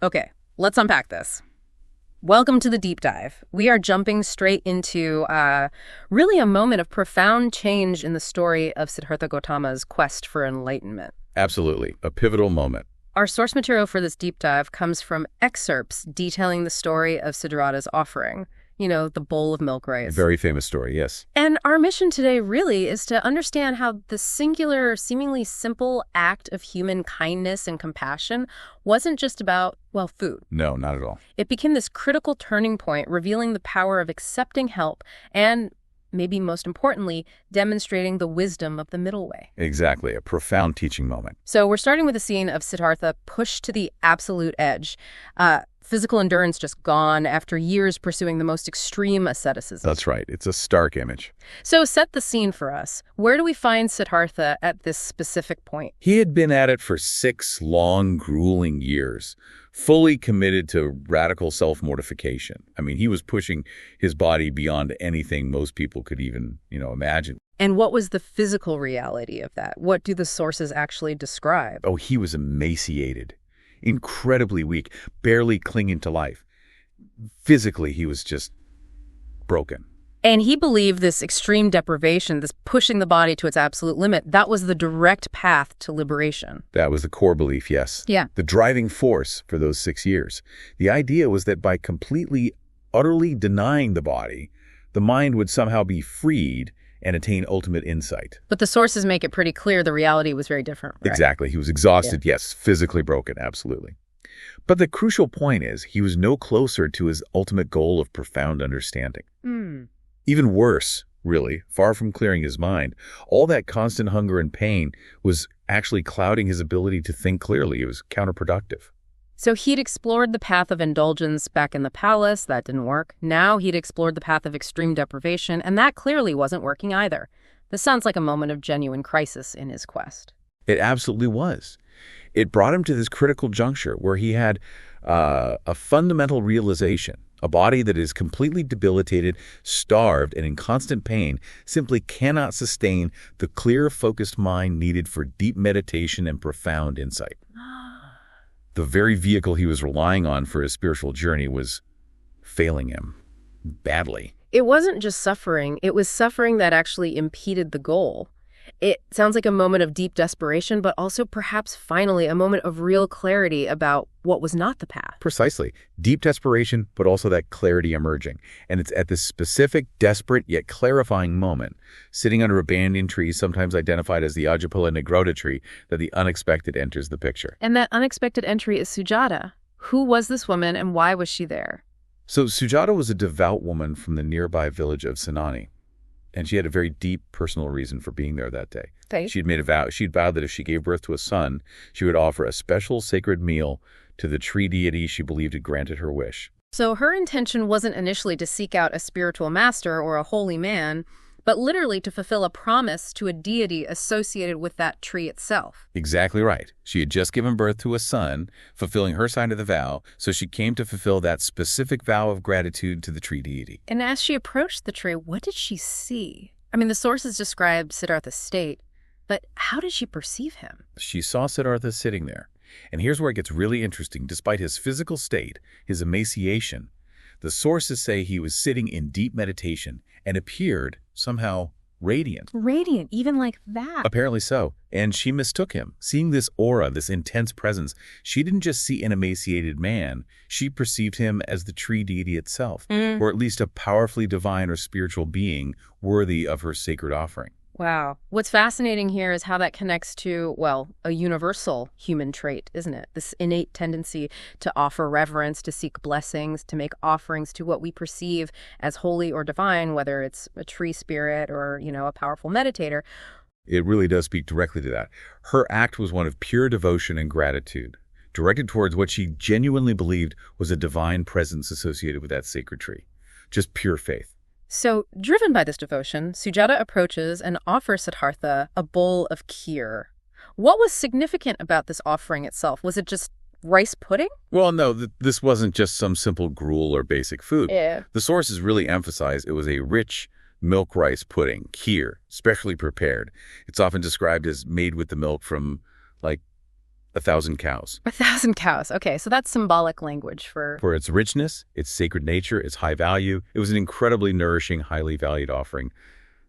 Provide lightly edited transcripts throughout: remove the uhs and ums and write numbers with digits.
Okay, let's unpack this. Welcome to the deep dive. We are jumping straight into really a moment of profound change in the story of Siddhartha Gautama's quest for enlightenment. Absolutely. A pivotal moment. Our source material for this deep dive comes from excerpts detailing the story of Siddhartha's offering. You know, the bowl of milk rice. Very famous story, yes. And our mission today really is to understand how the singular, seemingly simple act of human kindness and compassion wasn't just about, well, food. No, not at all. It became this critical turning point, revealing the power of accepting help and, maybe most importantly, demonstrating the wisdom of the middle way. Exactly. A profound teaching moment. So we're starting with a scene of Siddhartha pushed to the absolute edge. Physical endurance just gone after years pursuing the most extreme asceticism. That's right. It's a stark image. So set the scene for us. Where do we find Siddhartha at this specific point? He had been at it for 6 long, grueling years, fully committed to radical self-mortification. I mean, he was pushing his body beyond anything most people could even, imagine. And what was the physical reality of that? What do the sources actually describe? Oh, he was emaciated, incredibly weak, barely clinging to life. Physically, he was just broken. And he believed this extreme deprivation, this pushing the body to its absolute limit, that was the direct path to liberation. That was the core belief, yes. Yeah. The driving force for those 6 years. The idea was that by completely, utterly denying the body, the mind would somehow be freed and attain ultimate insight. But the sources make it pretty clear the reality was very different, right? Exactly. He was exhausted, yes, physically broken, absolutely. But the crucial point is he was no closer to his ultimate goal of profound understanding. Even worse, really, far from clearing his mind, all that constant hunger and pain was actually clouding his ability to think clearly. It was counterproductive. So he'd explored the path of indulgence back in the palace. That didn't work. Now he'd explored the path of extreme deprivation, and that clearly wasn't working either. This sounds like a moment of genuine crisis in his quest. It absolutely was. It brought him to this critical juncture where he had a fundamental realization. A body that is completely debilitated, starved, and in constant pain simply cannot sustain the clear, focused mind needed for deep meditation and profound insight. The very vehicle he was relying on for his spiritual journey was failing him badly. It wasn't just suffering. It was suffering that actually impeded the goal. It sounds like a moment of deep desperation, but also perhaps finally a moment of real clarity about what was not the path. Precisely. Deep desperation, but also that clarity emerging. And it's at this specific, desperate, yet clarifying moment, sitting under a banyan tree, sometimes identified as the Ajapala Negrota tree, that the unexpected enters the picture. And that unexpected entry is Sujata. Who was this woman and why was she there? So Sujata was a devout woman from the nearby village of Senani. And she had a very deep personal reason for being there that day. Faith? She'd made a vow. She'd vowed that if she gave birth to a son, she would offer a special sacred meal to the tree deity she believed had granted her wish. So her intention wasn't initially to seek out a spiritual master or a holy man, but literally to fulfill a promise to a deity associated with that tree itself. Exactly right. She had just given birth to a son, fulfilling her side of the vow, so she came to fulfill that specific vow of gratitude to the tree deity. And as she approached the tree, what did she see? I mean, the sources describe Siddhartha's state, but how did she perceive him? She saw Siddhartha sitting there. And here's where it gets really interesting. Despite his physical state, his emaciation, the sources say he was sitting in deep meditation and appeared somehow radiant. Radiant, even like that. Apparently so. And she mistook him. Seeing this aura, this intense presence, she didn't just see an emaciated man. She perceived him as the tree deity itself, or at least a powerfully divine or spiritual being worthy of her sacred offering. Wow. What's fascinating here is how that connects to, well, a universal human trait, isn't it? This innate tendency to offer reverence, to seek blessings, to make offerings to what we perceive as holy or divine, whether it's a tree spirit or, a powerful meditator. It really does speak directly to that. Her act was one of pure devotion and gratitude, directed towards what she genuinely believed was a divine presence associated with that sacred tree. Just pure faith. So, driven by this devotion, Sujata approaches and offers Siddhartha a bowl of kheer. What was significant about this offering itself? Was it just rice pudding? Well, no, this wasn't just some simple gruel or basic food. Yeah. The sources really emphasize it was a rich milk rice pudding, kheer, specially prepared. It's often described as made with the milk from, 1,000 cows. 1,000 cows. Okay, so that's symbolic language for... For its richness, its sacred nature, its high value, it was an incredibly nourishing, highly valued offering.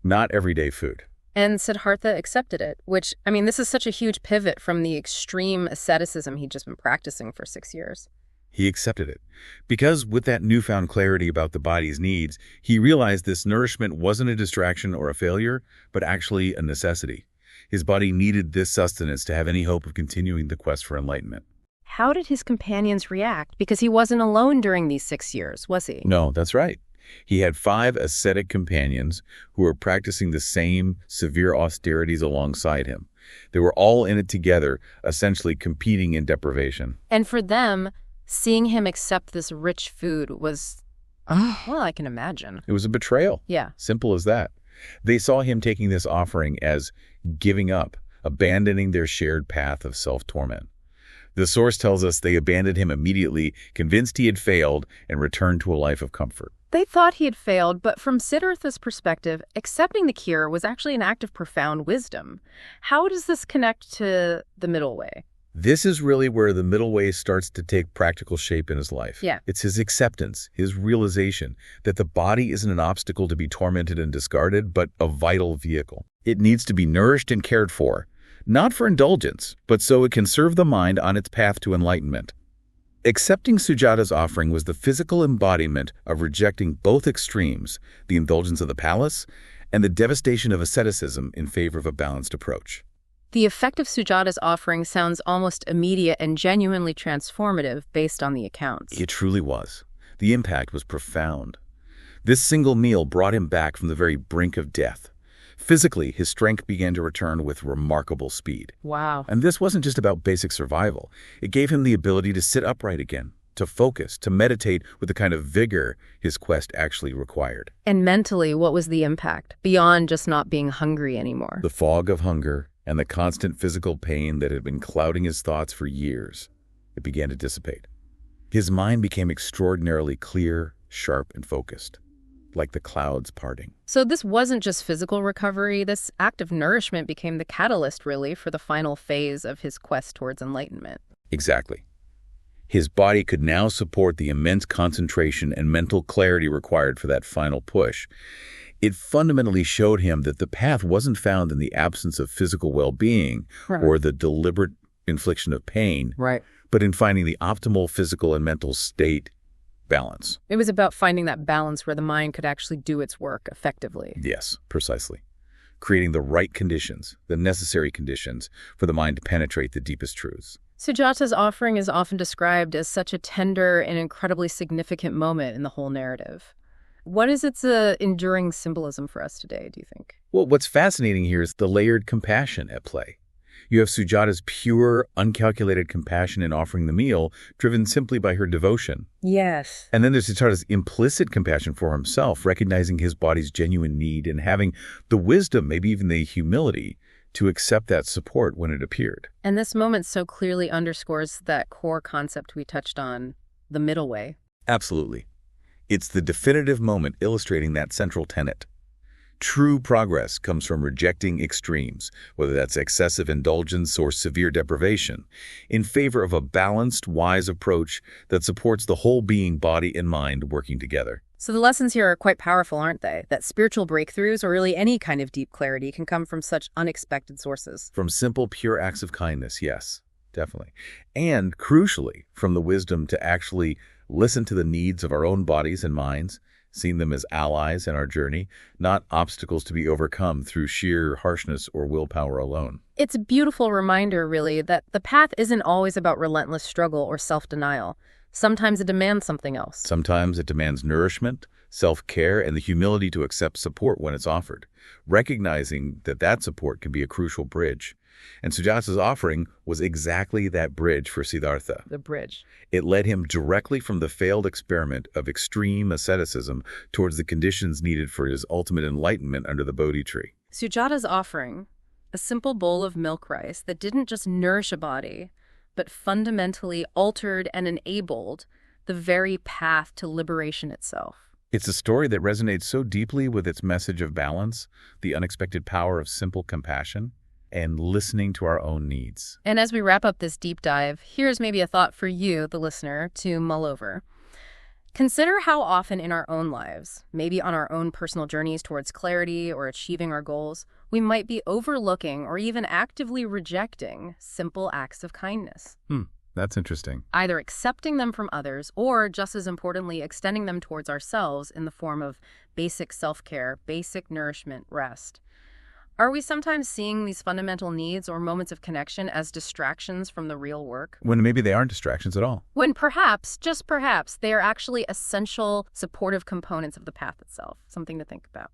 Not everyday food. And Siddhartha accepted it, which, I mean, this is such a huge pivot from the extreme asceticism he'd just been practicing for 6 years. He accepted it. Because with that newfound clarity about the body's needs, he realized this nourishment wasn't a distraction or a failure, but actually a necessity. His body needed this sustenance to have any hope of continuing the quest for enlightenment. How did his companions react? Because he wasn't alone during these 6 years, was he? No, that's right. He had 5 ascetic companions who were practicing the same severe austerities alongside him. They were all in it together, essentially competing in deprivation. And for them, seeing him accept this rich food was, well, I can imagine. It was a betrayal. Yeah. Simple as that. They saw him taking this offering as giving up, abandoning their shared path of self-torment. The source tells us they abandoned him immediately, convinced he had failed, and returned to a life of comfort. They thought he had failed, but from Siddhartha's perspective, accepting the cure was actually an act of profound wisdom. How does this connect to the middle way? This is really where the middle way starts to take practical shape in his life. Yeah. It's his acceptance, his realization that the body isn't an obstacle to be tormented and discarded, but a vital vehicle. It needs to be nourished and cared for, not for indulgence, but so it can serve the mind on its path to enlightenment. Accepting Sujata's offering was the physical embodiment of rejecting both extremes, the indulgence of the palace and the devastation of asceticism in favor of a balanced approach. The effect of Sujata's offering sounds almost immediate and genuinely transformative based on the accounts. It truly was. The impact was profound. This single meal brought him back from the very brink of death. Physically, his strength began to return with remarkable speed. Wow. And this wasn't just about basic survival. It gave him the ability to sit upright again, to focus, to meditate with the kind of vigor his quest actually required. And mentally, what was the impact, beyond just not being hungry anymore? The fog of hunger and the constant physical pain that had been clouding his thoughts for years, it began to dissipate. His mind became extraordinarily clear, sharp, and focused, like the clouds parting. So this wasn't just physical recovery. This act of nourishment became the catalyst, really, for the final phase of his quest towards enlightenment. Exactly. His body could now support the immense concentration and mental clarity required for that final push. It fundamentally showed him that the path wasn't found in the absence of physical well-being or the deliberate infliction of pain, but in finding the optimal physical and mental state balance. It was about finding that balance where the mind could actually do its work effectively. Yes, precisely. Creating the right conditions, the necessary conditions for the mind to penetrate the deepest truths. Sujata's offering is often described as such a tender and incredibly significant moment in the whole narrative. What is its enduring symbolism for us today, do you think? Well, what's fascinating here is the layered compassion at play. You have Sujata's pure, uncalculated compassion in offering the meal, driven simply by her devotion. Yes. And then there's Sujata's implicit compassion for himself, recognizing his body's genuine need and having the wisdom, maybe even the humility, to accept that support when it appeared. And this moment so clearly underscores that core concept we touched on, the middle way. Absolutely. It's the definitive moment illustrating that central tenet. True progress comes from rejecting extremes, whether that's excessive indulgence or severe deprivation, in favor of a balanced, wise approach that supports the whole being, body, and mind working together. So the lessons here are quite powerful, aren't they? That spiritual breakthroughs, or really any kind of deep clarity, can come from such unexpected sources. From simple, pure acts of kindness, yes, definitely. And crucially, from the wisdom to actually listen to the needs of our own bodies and minds, seeing them as allies in our journey, not obstacles to be overcome through sheer harshness or willpower alone. It's a beautiful reminder, really, that the path isn't always about relentless struggle or self-denial. Sometimes it demands something else. Sometimes it demands nourishment, self-care, and the humility to accept support when it's offered, recognizing that that support can be a crucial bridge. And Sujata's offering was exactly that bridge for Siddhartha. The bridge. It led him directly from the failed experiment of extreme asceticism towards the conditions needed for his ultimate enlightenment under the Bodhi tree. Sujata's offering, a simple bowl of milk rice that didn't just nourish a body, but fundamentally altered and enabled the very path to liberation itself. It's a story that resonates so deeply with its message of balance, the unexpected power of simple compassion, and listening to our own needs. And as we wrap up this deep dive, here's maybe a thought for you, the listener, to mull over. Consider how often in our own lives, maybe on our own personal journeys towards clarity or achieving our goals, we might be overlooking or even actively rejecting simple acts of kindness. That's interesting. Either accepting them from others or, just as importantly, extending them towards ourselves in the form of basic self-care, basic nourishment, rest. Are we sometimes seeing these fundamental needs or moments of connection as distractions from the real work? When maybe they aren't distractions at all. When perhaps, just perhaps, they are actually essential, supportive components of the path itself. Something to think about.